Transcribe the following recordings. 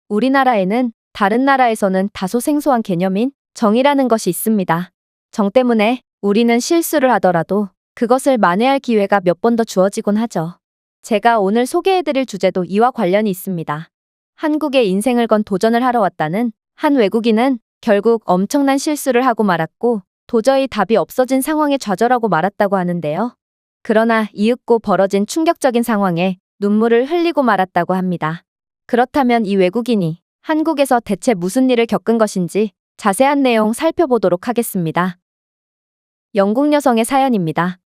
우리나라에는 다른 나라에서는 다소 생소한 개념인 정이라는 것이 있습니다. 정 때문에 우리는 실수를 하더라도 그것을 만회할 기회가 몇 번 더 주어지곤 하죠. 제가 오늘 소개해드릴 주제도 이와 관련이 있습니다. 한국의 인생을 건 도전을 하러 왔다는 한 외국인은 결국 엄청난 실수를 하고 말았고 도저히 답이 없어진 상황에 좌절하고 말았다고 하는데요. 그러나 이윽고 벌어진 충격적인 상황에 눈물을 흘리고 말았다고 합니다. 그렇다면 이 외국인이 한국에서 대체 무슨 일을 겪은 것인지 자세한 내용 살펴보도록 하겠습니다. 영국 여성의 사연입니다.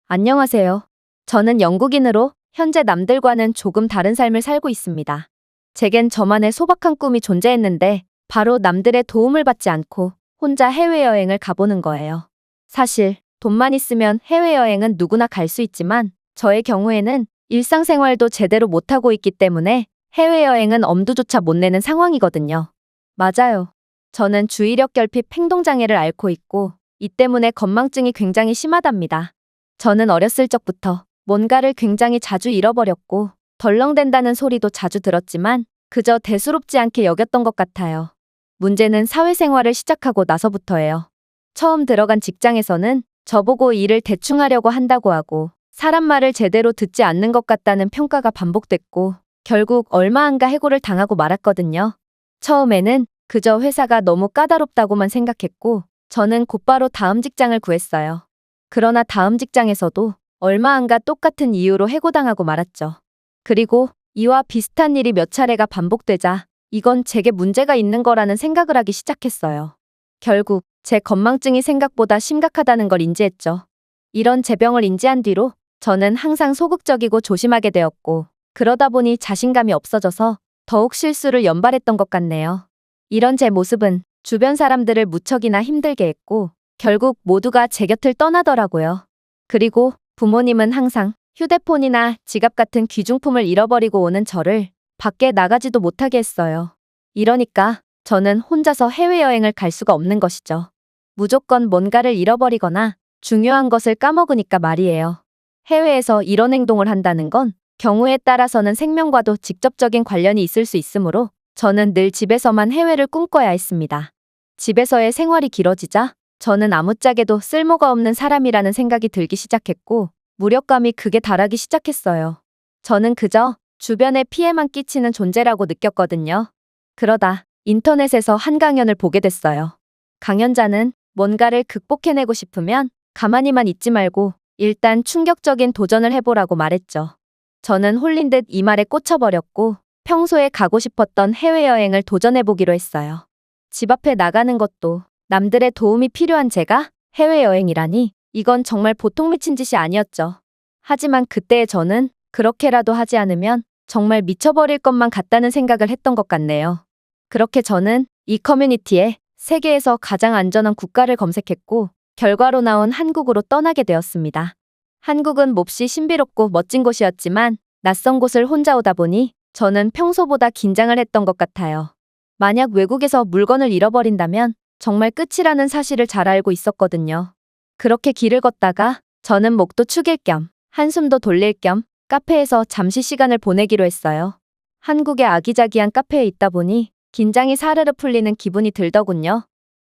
안녕하세요. 저는 영국인으로 현재 남들과는 조금 다른 삶을 살고 있습니다. 제겐 저만의 소박한 꿈이 존재했는데 바로 남들의 도움을 받지 않고 혼자 해외여행을 가보는 거예요. 사실 돈만 있으면 해외여행은 누구나 갈 수 있지만 저의 경우에는 일상생활도 제대로 못하고 있기 때문에 해외여행은 엄두조차 못 내는 상황이거든요. 맞아요. 저는 주의력 결핍 행동장애를 앓고 있고 이 때문에 건망증이 굉장히 심하답니다. 저는 어렸을 적부터 뭔가를 굉장히 자주 잃어버렸고 덜렁댄다는 소리도 자주 들었지만 그저 대수롭지 않게 여겼던 것 같아요. 문제는 사회생활을 시작하고 나서부터예요. 처음 들어간 직장에서는 저보고 일을 대충 하려고 한다고 하고 사람 말을 제대로 듣지 않는 것 같다는 평가가 반복됐고 결국 얼마 안가 해고를 당하고 말았거든요. 처음에는 그저 회사가 너무 까다롭다고만 생각했고 저는 곧바로 다음 직장을 구했어요. 그러나 다음 직장에서도 얼마 안가 똑같은 이유로 해고당하고 말았죠. 그리고 이와 비슷한 일이 몇 차례가 반복되자 이건 제게 문제가 있는 거라는 생각을 하기 시작했어요. 결국 제 건망증이 생각보다 심각하다는 걸 인지했죠. 이런 제 병을 인지한 뒤로 저는 항상 소극적이고 조심하게 되었고 그러다 보니 자신감이 없어져서 더욱 실수를 연발했던 것 같네요. 이런 제 모습은 주변 사람들을 무척이나 힘들게 했고 결국 모두가 제 곁을 떠나더라고요. 그리고 부모님은 항상 휴대폰이나 지갑 같은 귀중품을 잃어버리고 오는 저를 밖에 나가지도 못하게 했어요. 이러니까 저는 혼자서 해외여행을 갈 수가 없는 것이죠. 무조건 뭔가를 잃어버리거나 중요한 것을 까먹으니까 말이에요. 해외에서 이런 행동을 한다는 건 경우에 따라서는 생명과도 직접적인 관련이 있을 수 있으므로 저는 늘 집에서만 해외를 꿈꿔야 했습니다. 집에서의 생활이 길어지자 저는 아무짝에도 쓸모가 없는 사람이라는 생각이 들기 시작했고 무력감이 극에 달하기 시작했어요. 저는 그저 주변에 피해만 끼치는 존재라고 느꼈거든요. 그러다 인터넷에서 한 강연을 보게 됐어요. 강연자는 뭔가를 극복해내고 싶으면 가만히만 있지 말고 일단 충격적인 도전을 해보라고 말했죠. 저는 홀린 듯 이 말에 꽂혀버렸고 평소에 가고 싶었던 해외여행을 도전해보기로 했어요. 집 앞에 나가는 것도 남들의 도움이 필요한 제가 해외여행이라니 이건 정말 보통 미친 짓이 아니었죠. 하지만 그때의 저는 그렇게라도 하지 않으면 정말 미쳐버릴 것만 같다는 생각을 했던 것 같네요. 그렇게 저는 이 커뮤니티에 세계에서 가장 안전한 국가를 검색했고 결과로 나온 한국으로 떠나게 되었습니다. 한국은 몹시 신비롭고 멋진 곳이었지만 낯선 곳을 혼자 오다 보니 저는 평소보다 긴장을 했던 것 같아요. 만약 외국에서 물건을 잃어버린다면 정말 끝이라는 사실을 잘 알고 있었거든요. 그렇게 길을 걷다가 저는 목도 축일 겸 한숨도 돌릴 겸 카페에서 잠시 시간을 보내기로 했어요. 한국의 아기자기한 카페에 있다 보니 긴장이 사르르 풀리는 기분이 들더군요.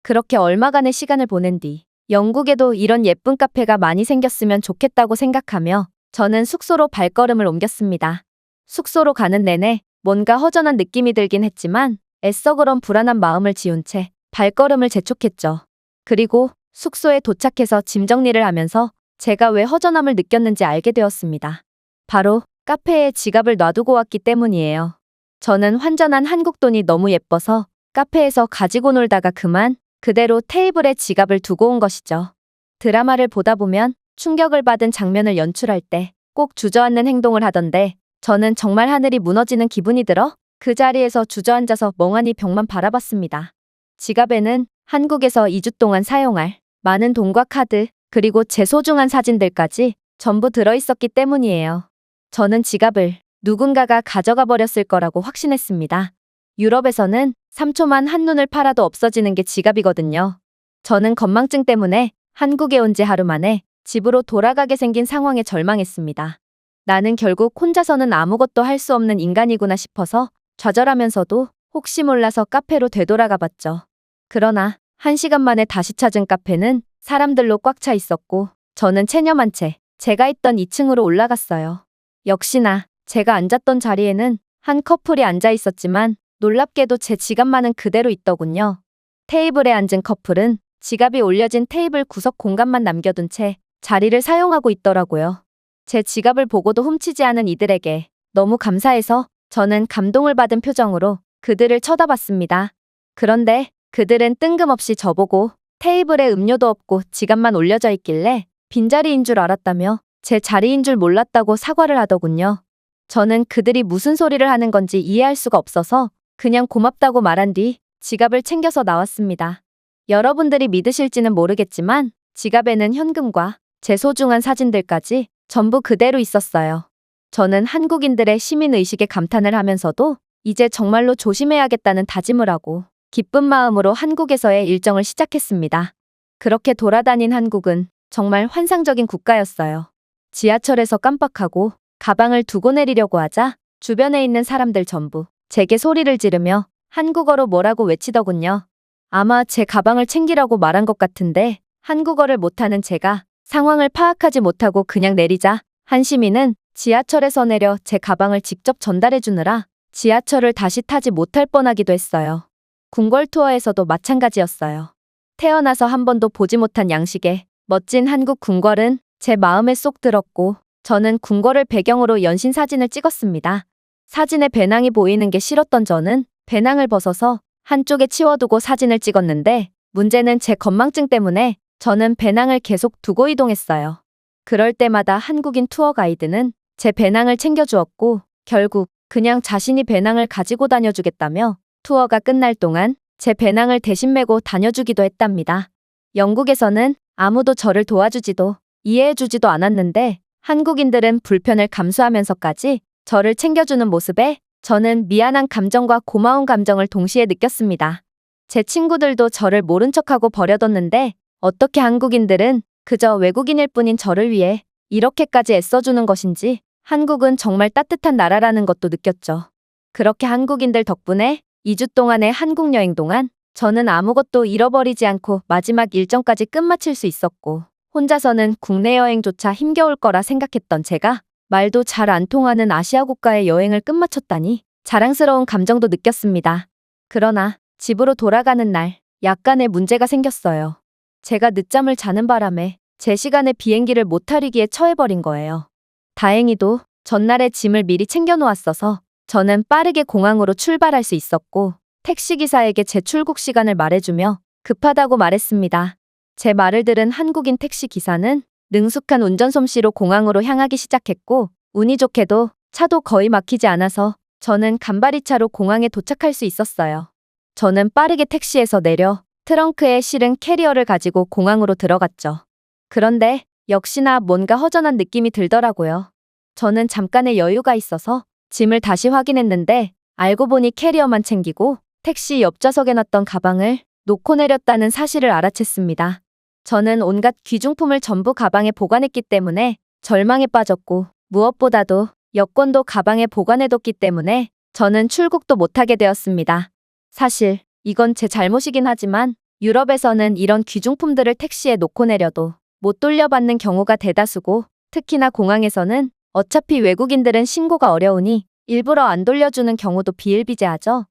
그렇게 얼마간의 시간을 보낸 뒤 영국에도 이런 예쁜 카페가 많이 생겼으면 좋겠다고 생각하며 저는 숙소로 발걸음을 옮겼습니다. 숙소로 가는 내내 뭔가 허전한 느낌이 들긴 했지만 애써 그런 불안한 마음을 지운 채 발걸음을 재촉했죠. 그리고 숙소에 도착해서 짐 정리를 하면서 제가 왜 허전함을 느꼈는지 알게 되었습니다. 바로 카페에 지갑을 놔두고 왔기 때문이에요. 저는 환전한 한국 돈이 너무 예뻐서 카페에서 가지고 놀다가 그만 그대로 테이블에 지갑을 두고 온 것이죠. 드라마를 보다 보면 충격을 받은 장면을 연출할 때 꼭 주저앉는 행동을 하던데 저는 정말 하늘이 무너지는 기분이 들어 그 자리에서 주저앉아서 멍하니 벽만 바라봤습니다. 지갑에는 한국에서 2주 동안 사용할 많은 돈과 카드 그리고 제 소중한 사진들까지 전부 들어있었기 때문이에요. 저는 지갑을 누군가가 가져가 버렸을 거라고 확신했습니다. 유럽에서는 3초만 한눈을 팔아도 없어지는 게 지갑이거든요. 저는 건망증 때문에 한국에 온 지 하루 만에 집으로 돌아가게 생긴 상황에 절망했습니다. 나는 결국 혼자서는 아무것도 할 수 없는 인간이구나 싶어서 좌절하면서도 혹시 몰라서 카페로 되돌아가 봤죠. 그러나 1시간 만에 다시 찾은 카페는 사람들로 꽉 차 있었고 저는 체념한 채 제가 있던 2층으로 올라갔어요. 역시나 제가 앉았던 자리에는 한 커플이 앉아 있었지만 놀랍게도 제 지갑만은 그대로 있더군요. 테이블에 앉은 커플은 지갑이 올려진 테이블 구석 공간만 남겨둔 채 자리를 사용하고 있더라고요. 제 지갑을 보고도 훔치지 않은 이들에게 너무 감사해서 저는 감동을 받은 표정으로 그들을 쳐다봤습니다. 그런데 그들은 뜬금없이 저보고 테이블에 음료도 없고 지갑만 올려져 있길래 빈자리인 줄 알았다며 제 자리인 줄 몰랐다고 사과를 하더군요. 저는 그들이 무슨 소리를 하는 건지 이해할 수가 없어서 그냥 고맙다고 말한 뒤 지갑을 챙겨서 나왔습니다. 여러분들이 믿으실지는 모르겠지만 지갑에는 현금과 제 소중한 사진들까지 전부 그대로 있었어요. 저는 한국인들의 시민의식에 감탄을 하면서도 이제 정말로 조심해야겠다는 다짐을 하고 기쁜 마음으로 한국에서의 일정을 시작했습니다. 그렇게 돌아다닌 한국은 정말 환상적인 국가였어요. 지하철에서 깜빡하고 가방을 두고 내리려고 하자 주변에 있는 사람들 전부 제게 소리를 지르며 한국어로 뭐라고 외치더군요. 아마 제 가방을 챙기라고 말한 것 같은데 한국어를 못하는 제가 상황을 파악하지 못하고 그냥 내리자 한 시민은 지하철에서 내려 제 가방을 직접 전달해 주느라 지하철을 다시 타지 못할 뻔하기도 했어요. 궁궐 투어에서도 마찬가지였어요. 태어나서 한 번도 보지 못한 양식의 멋진 한국 궁궐은 제 마음에 쏙 들었고 저는 궁궐을 배경으로 연신 사진을 찍었습니다. 사진에 배낭이 보이는 게 싫었던 저는 배낭을 벗어서 한쪽에 치워두고 사진을 찍었는데 문제는 제 건망증 때문에 저는 배낭을 계속 두고 이동했어요. 그럴 때마다 한국인 투어 가이드는 제 배낭을 챙겨주었고 결국 그냥 자신이 배낭을 가지고 다녀주겠다며 투어가 끝날 동안 제 배낭을 대신 메고 다녀주기도 했답니다. 영국에서는 아무도 저를 도와주지도 이해해주지도 않았는데 한국인들은 불편을 감수하면서까지 저를 챙겨주는 모습에 저는 미안한 감정과 고마운 감정을 동시에 느꼈습니다. 제 친구들도 저를 모른 척하고 버려뒀는데 어떻게 한국인들은 그저 외국인일 뿐인 저를 위해 이렇게까지 애써주는 것인지 한국은 정말 따뜻한 나라라는 것도 느꼈죠. 그렇게 한국인들 덕분에 2주 동안의 한국 여행 동안 저는 아무것도 잃어버리지 않고 마지막 일정까지 끝마칠 수 있었고 혼자서는 국내 여행조차 힘겨울 거라 생각했던 제가 말도 잘 안 통하는 아시아 국가의 여행을 끝마쳤다니 자랑스러운 감정도 느꼈습니다. 그러나 집으로 돌아가는 날 약간의 문제가 생겼어요. 제가 늦잠을 자는 바람에 제 시간에 비행기를 못 타리기에 처해버린 거예요. 다행히도 전날에 짐을 미리 챙겨놓았어서 저는 빠르게 공항으로 출발할 수 있었고 택시기사에게 제 출국 시간을 말해주며 급하다고 말했습니다. 제 말을 들은 한국인 택시기사는 능숙한 운전 솜씨로 공항으로 향하기 시작했고 운이 좋게도 차도 거의 막히지 않아서 저는 간발이차로 공항에 도착할 수 있었어요. 저는 빠르게 택시에서 내려 트렁크에 실은 캐리어를 가지고 공항으로 들어갔죠. 그런데 역시나 뭔가 허전한 느낌이 들더라고요. 저는 잠깐의 여유가 있어서 짐을 다시 확인했는데 알고 보니 캐리어만 챙기고 택시 옆좌석에 놨던 가방을 놓고 내렸다는 사실을 알아챘습니다. 저는 온갖 귀중품을 전부 가방에 보관했기 때문에 절망에 빠졌고 무엇보다도 여권도 가방에 보관해뒀기 때문에 저는 출국도 못하게 되었습니다. 사실 이건 제 잘못이긴 하지만 유럽에서는 이런 귀중품들을 택시에 놓고 내려도 못 돌려받는 경우가 대다수고 특히나 공항에서는 어차피 외국인들은 신고가 어려우니 일부러 안 돌려주는 경우도 비일비재하죠.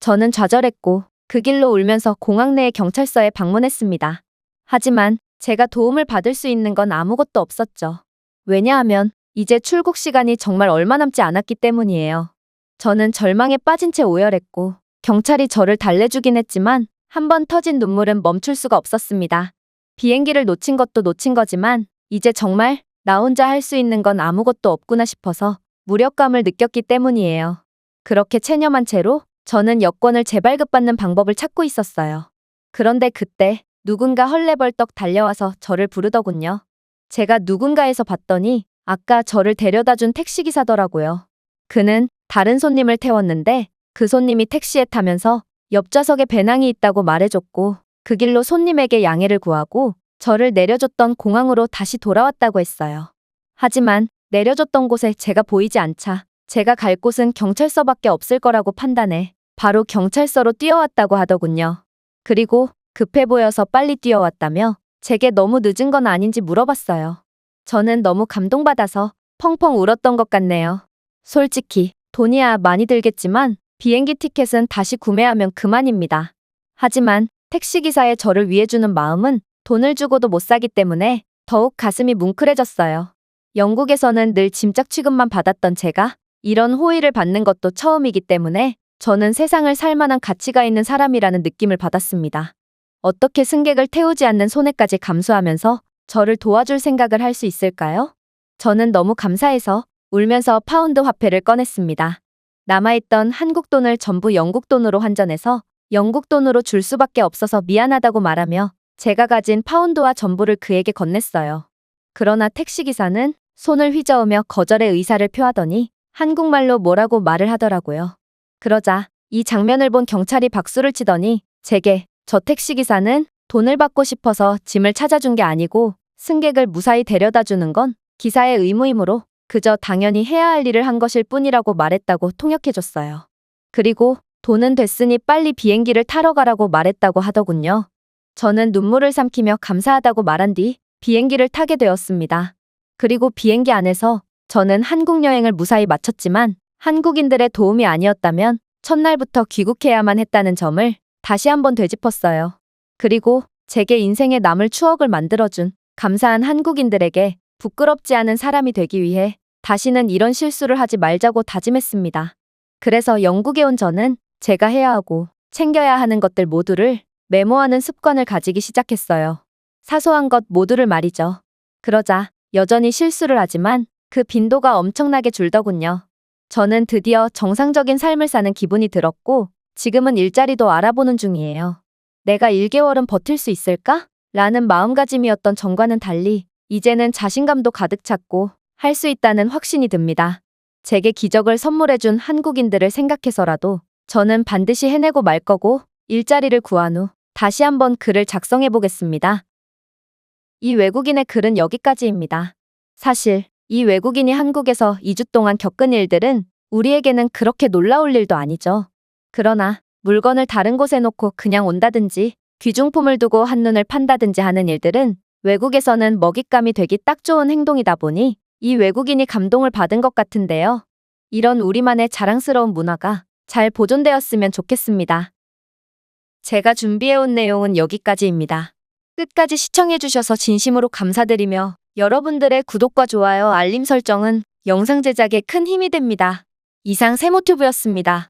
저는 좌절했고 그 길로 울면서 공항 내의 경찰서에 방문했습니다. 하지만 제가 도움을 받을 수 있는 건 아무것도 없었죠. 왜냐하면 이제 출국 시간이 정말 얼마 남지 않았기 때문이에요. 저는 절망에 빠진 채 오열했고 경찰이 저를 달래주긴 했지만 한 번 터진 눈물은 멈출 수가 없었습니다. 비행기를 놓친 것도 놓친 거지만 이제 정말 나 혼자 할 수 있는 건 아무것도 없구나 싶어서 무력감을 느꼈기 때문이에요. 그렇게 체념한 채로 저는 여권을 재발급받는 방법을 찾고 있었어요. 그런데 그때 누군가 헐레벌떡 달려와서 저를 부르더군요. 제가 누군가에서 봤더니 아까 저를 데려다준 택시기사더라고요. 그는 다른 손님을 태웠는데 그 손님이 택시에 타면서 옆좌석에 배낭이 있다고 말해줬고 그 길로 손님에게 양해를 구하고 저를 내려줬던 공항으로 다시 돌아왔다고 했어요. 하지만 내려줬던 곳에 제가 보이지 않자 제가 갈 곳은 경찰서밖에 없을 거라고 판단해 바로 경찰서로 뛰어왔다고 하더군요. 그리고 급해 보여서 빨리 뛰어왔다며 제게 너무 늦은 건 아닌지 물어봤어요. 저는 너무 감동받아서 펑펑 울었던 것 같네요. 솔직히 돈이야 많이 들겠지만 비행기 티켓은 다시 구매하면 그만입니다. 하지만 택시기사의 저를 위해 주는 마음은 돈을 주고도 못 사기 때문에 더욱 가슴이 뭉클해졌어요. 영국에서는 늘 짐작 취급만 받았던 제가 이런 호의를 받는 것도 처음이기 때문에 저는 세상을 살 만한 가치가 있는 사람이라는 느낌을 받았습니다. 어떻게 승객을 태우지 않는 손해까지 감수하면서 저를 도와줄 생각을 할 수 있을까요? 저는 너무 감사해서 울면서 파운드 화폐를 꺼냈습니다. 남아있던 한국 돈을 전부 영국 돈으로 환전해서 영국 돈으로 줄 수밖에 없어서 미안하다고 말하며 제가 가진 파운드와 전부를 그에게 건넸어요. 그러나 택시기사는 손을 휘저으며 거절의 의사를 표하더니 한국말로 뭐라고 말을 하더라고요. 그러자 이 장면을 본 경찰이 박수를 치더니 제게 저 택시기사는 돈을 받고 싶어서 짐을 찾아준 게 아니고 승객을 무사히 데려다 주는 건 기사의 의무이므로 그저 당연히 해야 할 일을 한 것일 뿐이라고 말했다고 통역해줬어요. 그리고 돈은 됐으니 빨리 비행기를 타러 가라고 말했다고 하더군요. 저는 눈물을 삼키며 감사하다고 말한 뒤 비행기를 타게 되었습니다. 그리고 비행기 안에서 저는 한국 여행을 무사히 마쳤지만 한국인들의 도움이 아니었다면 첫날부터 귀국해야만 했다는 점을 다시 한번 되짚었어요. 그리고 제게 인생에 남을 추억을 만들어준 감사한 한국인들에게 부끄럽지 않은 사람이 되기 위해 다시는 이런 실수를 하지 말자고 다짐했습니다. 그래서 영국에 온 저는 제가 해야 하고 챙겨야 하는 것들 모두를 메모하는 습관을 가지기 시작했어요. 사소한 것 모두를 말이죠. 그러자 여전히 실수를 하지만 그 빈도가 엄청나게 줄더군요. 저는 드디어 정상적인 삶을 사는 기분이 들었고 지금은 일자리도 알아보는 중이에요. 내가 1개월은 버틸 수 있을까? 라는 마음가짐이었던 전과는 달리 이제는 자신감도 가득 찼고 할 수 있다는 확신이 듭니다. 제게 기적을 선물해준 한국인들을 생각해서라도 저는 반드시 해내고 말 거고 일자리를 구한 후 다시 한번 글을 작성해 보겠습니다. 이 외국인의 글은 여기까지입니다. 사실 이 외국인이 한국에서 2주 동안 겪은 일들은 우리에게는 그렇게 놀라울 일도 아니죠. 그러나 물건을 다른 곳에 놓고 그냥 온다든지 귀중품을 두고 한눈을 판다든지 하는 일들은 외국에서는 먹잇감이 되기 딱 좋은 행동이다 보니 이 외국인이 감동을 받은 것 같은데요. 이런 우리만의 자랑스러운 문화가 잘 보존되었으면 좋겠습니다. 제가 준비해온 내용은 여기까지입니다. 끝까지 시청해주셔서 진심으로 감사드리며 여러분들의 구독과 좋아요, 알림 설정은 영상 제작에 큰 힘이 됩니다. 이상 세모튜브였습니다.